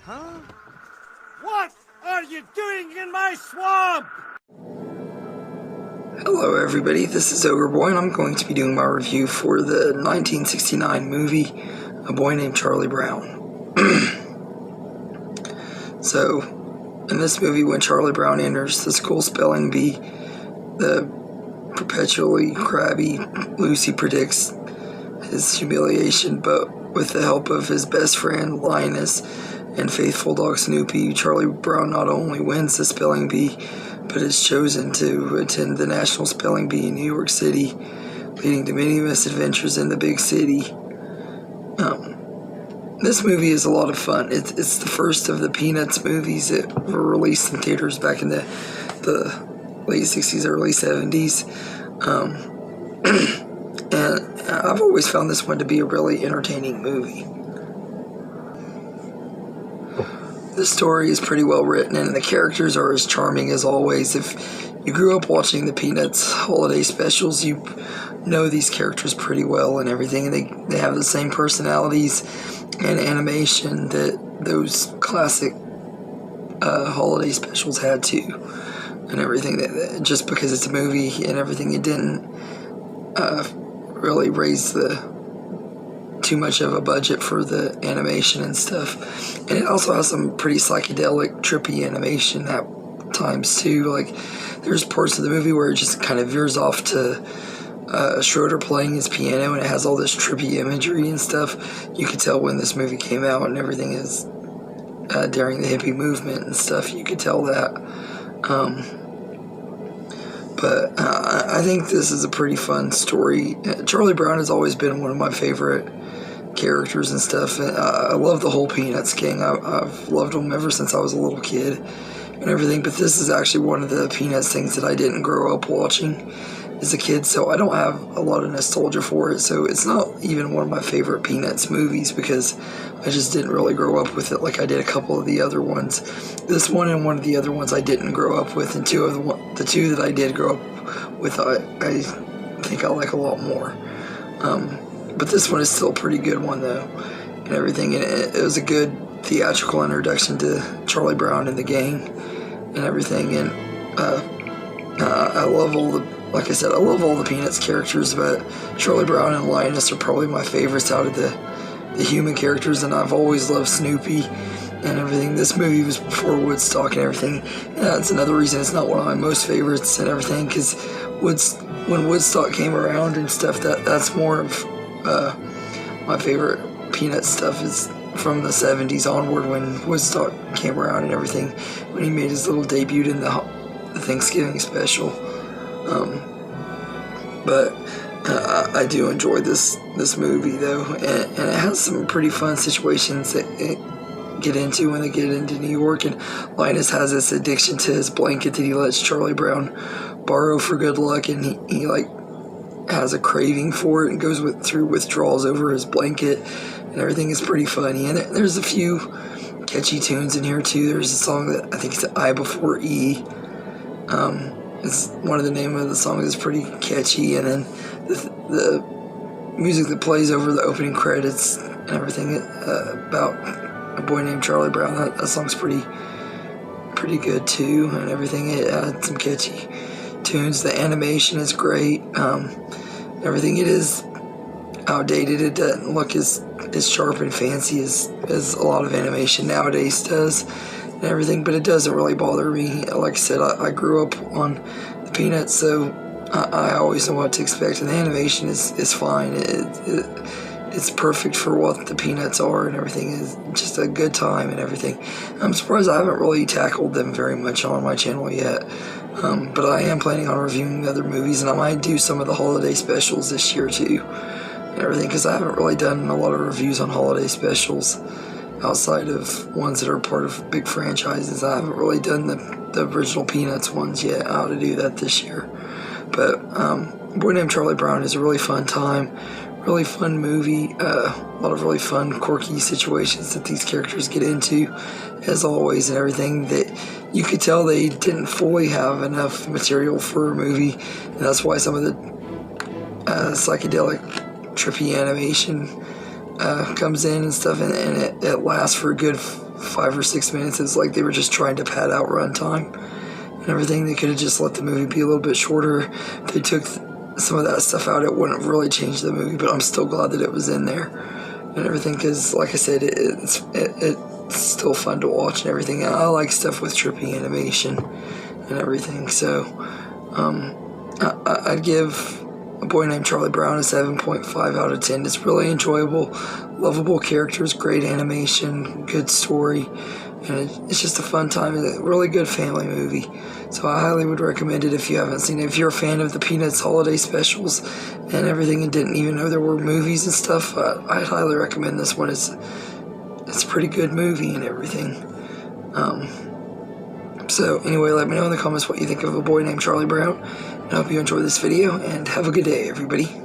Huh? What are you doing in my swamp? Hello everybody, this is Ogre Boy and I'm going to be doing my review for the 1969 movie, A Boy Named Charlie Brown. So, in this movie, when Charlie Brown enters the school spelling bee, the perpetually crabby Lucy predicts his humiliation, but with the help of his best friend Linus and faithful dog Snoopy, Charlie Brown not only wins the spelling bee, but is chosen to attend the National Spelling Bee in New York City, leading to many misadventures in the big city. This movie is a lot of fun. It's the first of the Peanuts movies that were released in theaters back in the late 60s, early 70s. And I've always found this one to be a really entertaining movie. The story is pretty well written and the characters are as charming as always. If you grew up watching the Peanuts holiday specials, you know these characters pretty well and everything, and they have the same personalities and animation that those classic holiday specials had too, and everything. That just because it's a movie and everything, it didn't really raise too much of a budget for the animation and stuff. And it also has some pretty psychedelic, trippy animation at times too. Like, there's parts of the movie where it just kind of veers off to Schroeder playing his piano, and it has all this trippy imagery and stuff. You could tell when this movie came out and everything is during the hippie movement and stuff. You could tell that. But I think this is a pretty fun story. Charlie Brown has always been one of my favorite characters and stuff. And I love the whole Peanuts gang. I've loved them ever since I was a little kid and everything. But this is actually one of the Peanuts things that I didn't grow up watching as a kid, so I don't have a lot of nostalgia for it. So it's not even one of my favorite Peanuts movies because I just didn't really grow up with it like I did a couple of the other ones. This one and one of the other ones I didn't grow up with, and the two that I did grow up with, I think I like a lot more. But this one is still a pretty good one though, and everything. And it was a good theatrical introduction to Charlie Brown and the gang and everything. And I love all the. Like I said, I love all the Peanuts characters, but Charlie Brown and Linus are probably my favorites out of the human characters, and I've always loved Snoopy and everything. This movie was before Woodstock and everything, and that's another reason it's not one of my most favorites and everything, because when Woodstock came around and stuff, that's more of my favorite Peanuts stuff is from the 70s onward, when Woodstock came around and everything, when he made his little debut in the Thanksgiving special. But I do enjoy this movie though, and it has some pretty fun situations that it get into when they get into New York. And Linus has this addiction to his blanket that he lets Charlie Brown borrow for good luck, and he like has a craving for it and goes through withdrawals over his blanket, and everything is pretty funny. And there's a few catchy tunes in here too. There's a song that I think it's I Before E. It's one of the name of the songs is pretty catchy, and then the music that plays over the opening credits and everything about A Boy Named Charlie Brown, that song's pretty good too, and everything. It had some catchy tunes. The animation is great. Everything, it is outdated. It doesn't look as sharp and fancy as a lot of animation nowadays does. And everything, but it doesn't really bother me. Like I said, I grew up on the Peanuts, so I always know what to expect, and the animation is fine. It's perfect for what the Peanuts are, and everything is just a good time and everything. I'm surprised I haven't really tackled them very much on my channel yet, but I am planning on reviewing other movies, and I might do some of the holiday specials this year too, and everything, because I haven't really done a lot of reviews on holiday specials outside of ones that are part of big franchises. I haven't really done the original Peanuts ones yet. I ought to do that this year. But Boy Named Charlie Brown is a really fun time, really fun movie, a lot of really fun, quirky situations that these characters get into, as always, and everything. That you could tell they didn't fully have enough material for a movie, and that's why some of the psychedelic, trippy animation comes in and stuff, and it lasts for a good 5 or 6 minutes. It's like they were just trying to pad out runtime and everything. They could have just let the movie be a little bit shorter. If they took some of that stuff out, it wouldn't really change the movie, but I'm still glad that it was in there and everything, because like I said, it's still fun to watch and everything. I like stuff with trippy animation and everything, so I'd give A Boy Named Charlie Brown a 7.5 out of 10. It's really enjoyable, lovable characters, great animation, good story, and it's just a fun time. A really good family movie, so I highly would recommend it if you haven't seen it. If you're a fan of the Peanuts holiday specials and everything and didn't even know there were movies and stuff, I'd highly recommend this one. It's a pretty good movie and everything. So anyway, let me know in the comments what you think of A Boy Named Charlie Brown, and I hope you enjoyed this video, and have a good day, everybody.